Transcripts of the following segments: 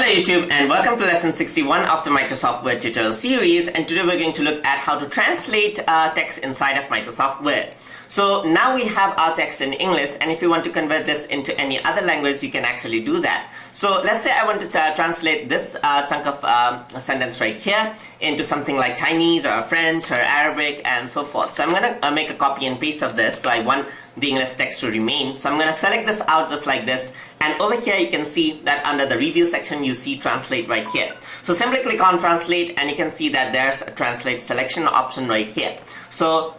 Hello YouTube and welcome to lesson 61 of the Microsoft Word tutorial series, and today we're going to look at how to translate text inside of Microsoft Word. So now we have our text in English, and if you want to convert this into any other language you can actually do that. So let's say I want to translate this chunk of a sentence right here into something like Chinese or French or Arabic and so forth. So I'm going to make a copy and paste of this. So I want the English text to remain. So I'm going to select this out just like this, and over here you can see that under the review section you see translate right here. So simply click on translate and you can see that there's a translate selection option right here. So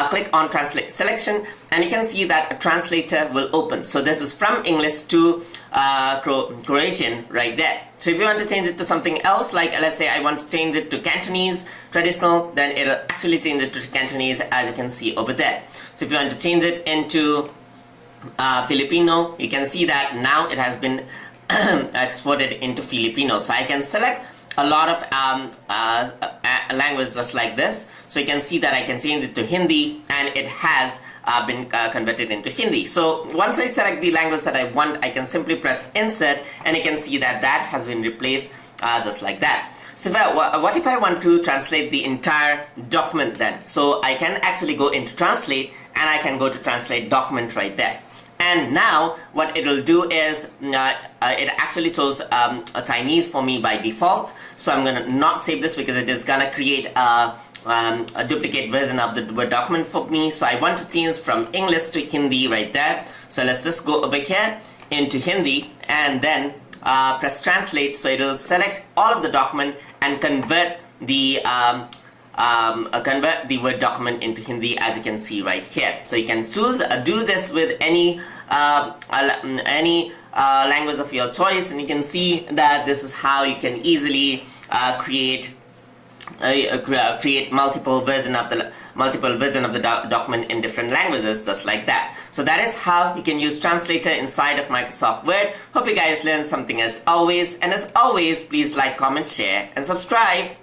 click on translate selection and you can see that a translator will open. So this is from English to Croatian right there. So if you want to change it to something else, like let's say I want to change it to Cantonese traditional, then it'll actually change it to Cantonese, as you can see over there. So if you want to change it into Filipino, you can see that now it has been exported into Filipino. So I can select a lot of languages just like this. So you can see that I can change it to Hindi, and it has been converted into Hindi. So once I select the language that I want, I can simply press insert and you can see that that has been replaced just like that. So what if I want to translate the entire document then? So I can actually go into translate and I can go to translate document right there. And now what it will do is it actually chose a Chinese for me by default. So I'm gonna not save this because it is gonna create a duplicate version of the Word document for me. So I want to change from English to Hindi right there. So let's just go over here into Hindi and then press translate. So it will select all of the document and convert the Word document into Hindi, as you can see right here. So you can choose do this with any language of your choice, and you can see that this is how you can easily create multiple version of the document in different languages, just like that. So that is how you can use translator inside of Microsoft Word. Hope you guys learned something as always, and as always, please like, comment, share and subscribe.